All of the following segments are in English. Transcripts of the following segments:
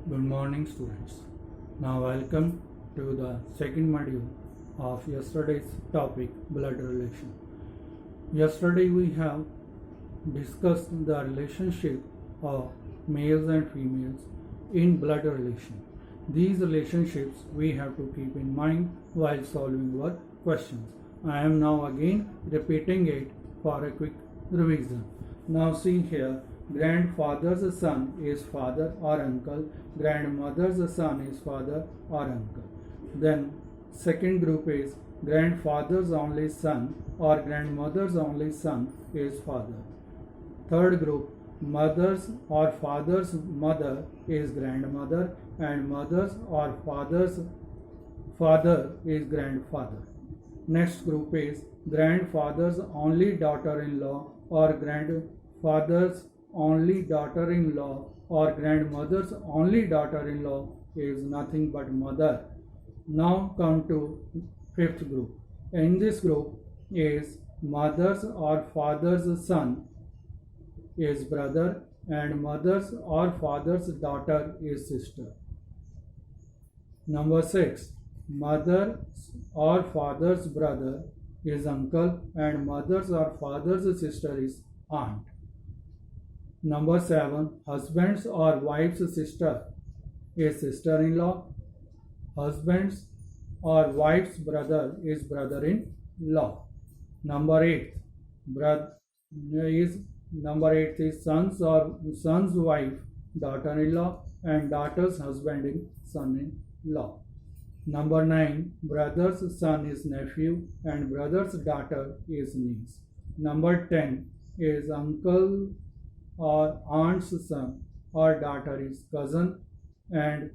Good morning, students. Now, welcome to the second module of yesterday's topic, blood relation. Yesterday, we have discussed the relationship of males and females in blood relation. These relationships we have to keep in mind while solving our questions. I am now again repeating it for a quick revision. Now, see here. Grandfather's son is father or uncle. Grandmother's son is father or uncle. Then second group is grandfather's only son or grandmother's only son is father. Third group, mother's or father's mother is grandmother and mother's or father's father is grandfather. Next group is grandfather's only daughter-in-law or grandfather's only daughter-in-law or grandmother's only daughter-in-law is nothing but mother. Now come to fifth group. In this group is mother's or father's son is brother and mother's or father's daughter is sister. Number 6. Mother's or father's brother is uncle and mother's or father's sister is aunt. Number 7. Husband's or wife's sister is sister-in-law. Husband's or wife's brother is brother-in-law. Number 8. Number 8 is son's wife, daughter-in-law, and daughter's husband is son-in-law. Number 9. Brother's son is nephew and brother's daughter is niece. Number 10 is uncle or aunt's son or daughter is cousin and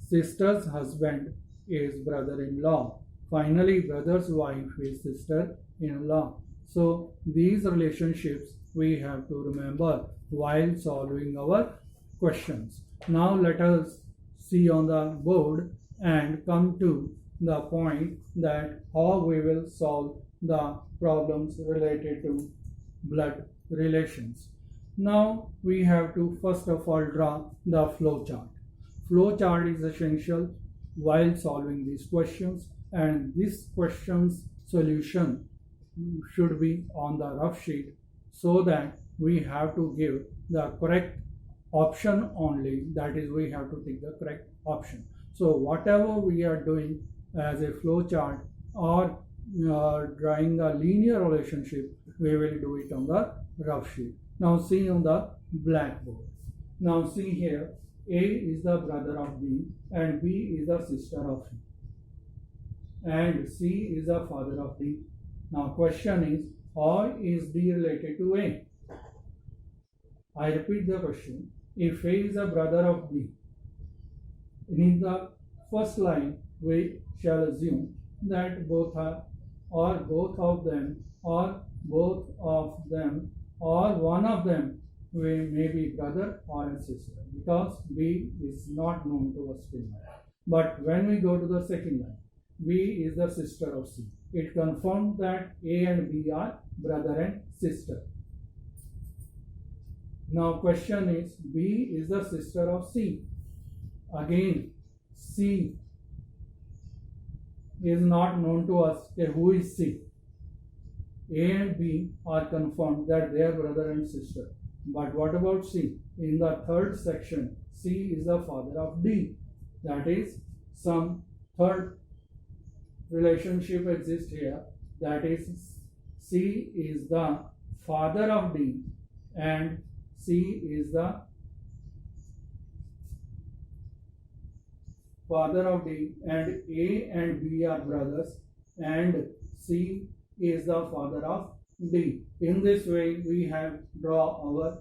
sister's husband is brother-in-law. Finally, brother's wife is sister-in-law. So these relationships we have to remember while solving our questions. Now let us see on the board and come to the point that how we will solve the problems related to blood relations. Now we have to first of all draw the flow chart. Flow chart is essential while solving these questions, and this question's solution should be on the rough sheet so that we have to give the correct option only, that is we have to take the correct option. So whatever we are doing as a flow chart or drawing a linear relationship, we will do it on the rough sheet. Now see on the blackboard. Now see here, A is the brother of B and B is the sister of C and C is the father of D. Now question is, how is D related to A? I repeat the question. If A is the brother of B, in the first line we shall assume that both are or both of them or one of them may be brother or a sister, because B is not known to us till now. But when we go to the second line, B is the sister of C. It confirms that A and B are brother and sister. Now question is, B is the sister of C. Again, C is not known to us. Who is C? A and B are confirmed that they are brother and sister. But what about C? In the third section, C is the father of D. That is, some third relationship exists here. That is, C is the father of D and C is the father of D, and A and B are brothers and C is the father of D. In this way we have draw our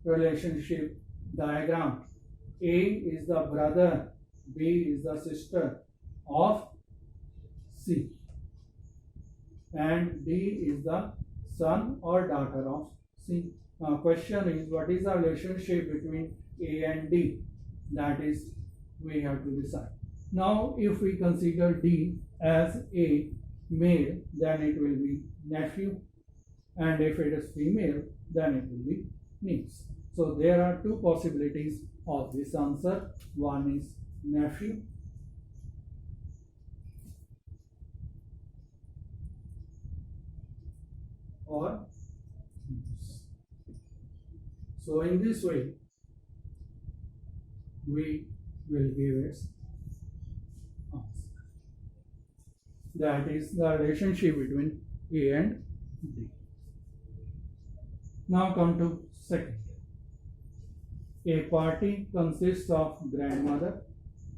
relationship diagram. A is the brother, B is the sister of C and D is the son or daughter of C. Now question is, what is the relationship between A and D? That is, we have to decide. Now if we consider D as a male, then it will be nephew, and if it is female, then it will be niece. So there are two possibilities of this answer. One is nephew, or so in this way we will give its answer. That is the relationship between A and D. Now come to second. A party consists of grandmother,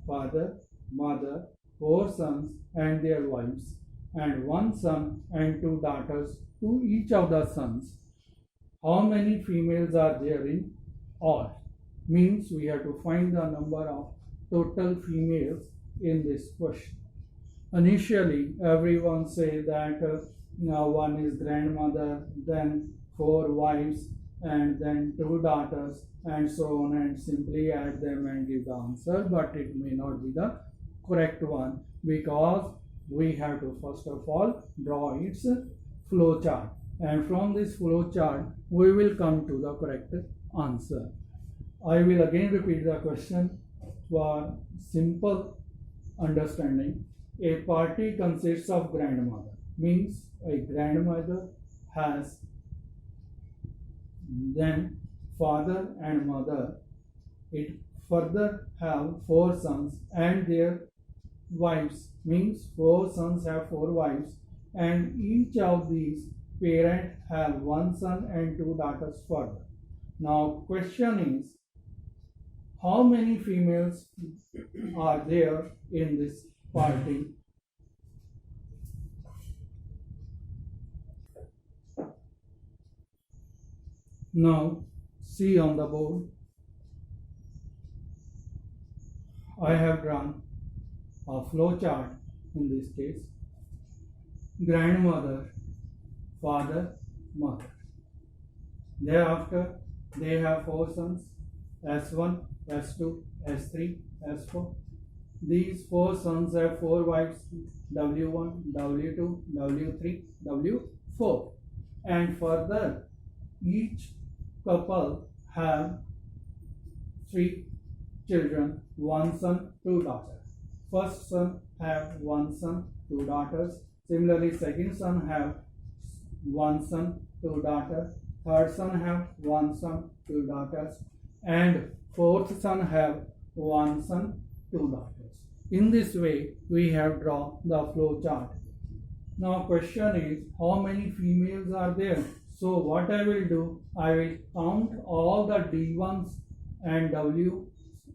father, mother, four sons and their wives, and one son and two daughters to each of the sons. How many females are there in all? Means we have to find the number of total females in this question. Initially, everyone say that now one is grandmother, then four wives, and then two daughters, and so on, and simply add them and give the answer. But it may not be the correct one, because we have to first of all draw its flow chart, and from this flow chart we will come to the correct answer. I will again repeat the question for simple understanding. A party consists of grandmother, means a grandmother has then father and mother. It further have four sons and their wives, means four sons have four wives, and each of these parent have one son and two daughters further. Now question is, how many females are there in this party? Now see on the board, I have drawn a flow chart in this case. Grandmother, father, mother. Thereafter they have four sons, S1, S2, S3, S4. These four sons have four wives, W1, W2, W3, W4. And further, each couple have three children, one son, two daughters. First son have one son, two daughters. Similarly, second son have one son, two daughters. Third son have one son, two daughters. And fourth son have one son, two daughters. In this way, we have drawn the flow chart. Now question is, how many females are there? So what I will do, I will count all the D1s and W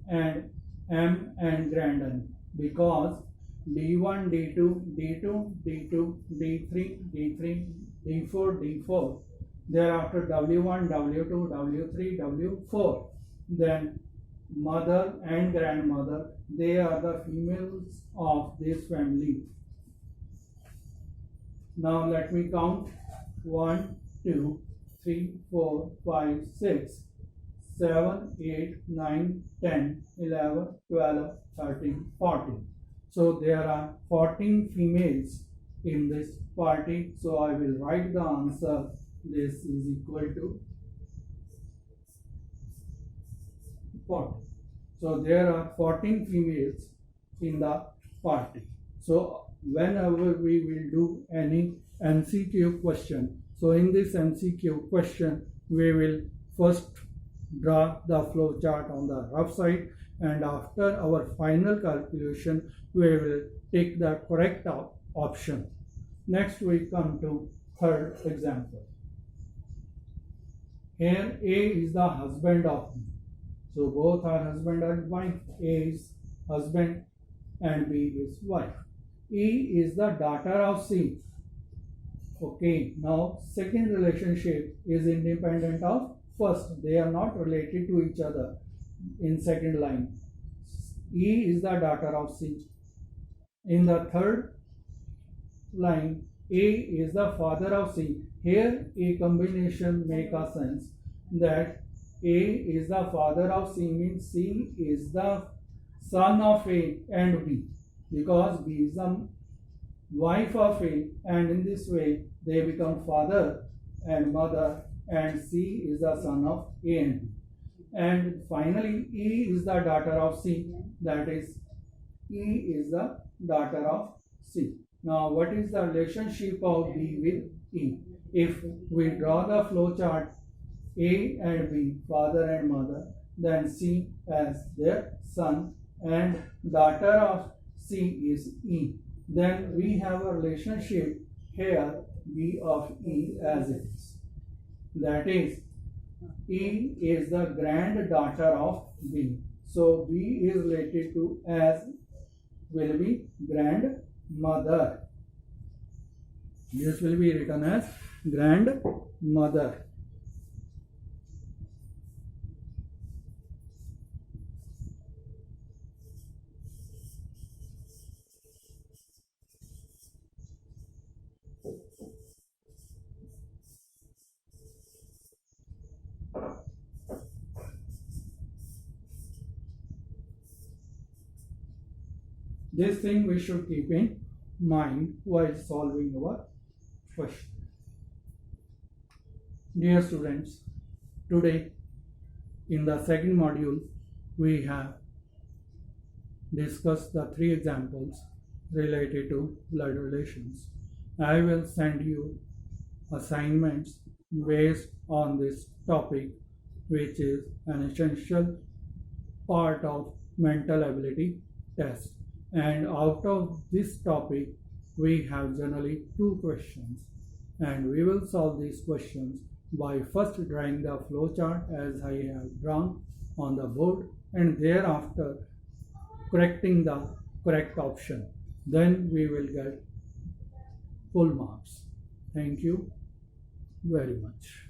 and M and grand N, because D1, D2, D2, D2, D3, D3, D4, D4. Thereafter W1, W2, W3, W4. Then mother and grandmother, they are the females of this family. Now let me count. 1, 2, 3, 4, 5, 6, 7, 8, 9, 10, 11, 12, 13, 14. So there are 14 females in this party. So I will write the answer. This is equal to 40. So there are 14 females in the party. So whenever we will do any MCQ question, so in this MCQ question, we will first draw the flow chart on the rough side, and after our final calculation, we will take the correct option. Next we come to third example. Here A is the husband of B. So both are husband and wife. A is husband and B is wife. E is the daughter of C. Okay, now second relationship is independent of first. They are not related to each other in second line. E is the daughter of C. In the third line, A is the father of C. Here a combination make a sense that A is the father of C, means C is the son of A and B, because B is the wife of A, and in this way they become father and mother, and C is the son of A and B. and finally E is the daughter of C, that is E is the daughter of C. Now what is the relationship of B with E? If we draw the flow chart, A and B, father and mother, then C as their son and daughter of C is E. Then we have a relationship here B of E as it is. That is, E is the granddaughter of B. So B is related to as will be grandmother. This will be written as grandmother. This thing we should keep in mind while solving our question. Dear students, today in the second module we have discussed the three examples related to blood relations. I will send you assignments based on this topic, which is an essential part of mental ability test. And out of this topic, we have generally two questions, and we will solve these questions by first drawing the flow chart as I have drawn on the board, and thereafter correcting the correct option. Then we will get full marks. Thank you very much.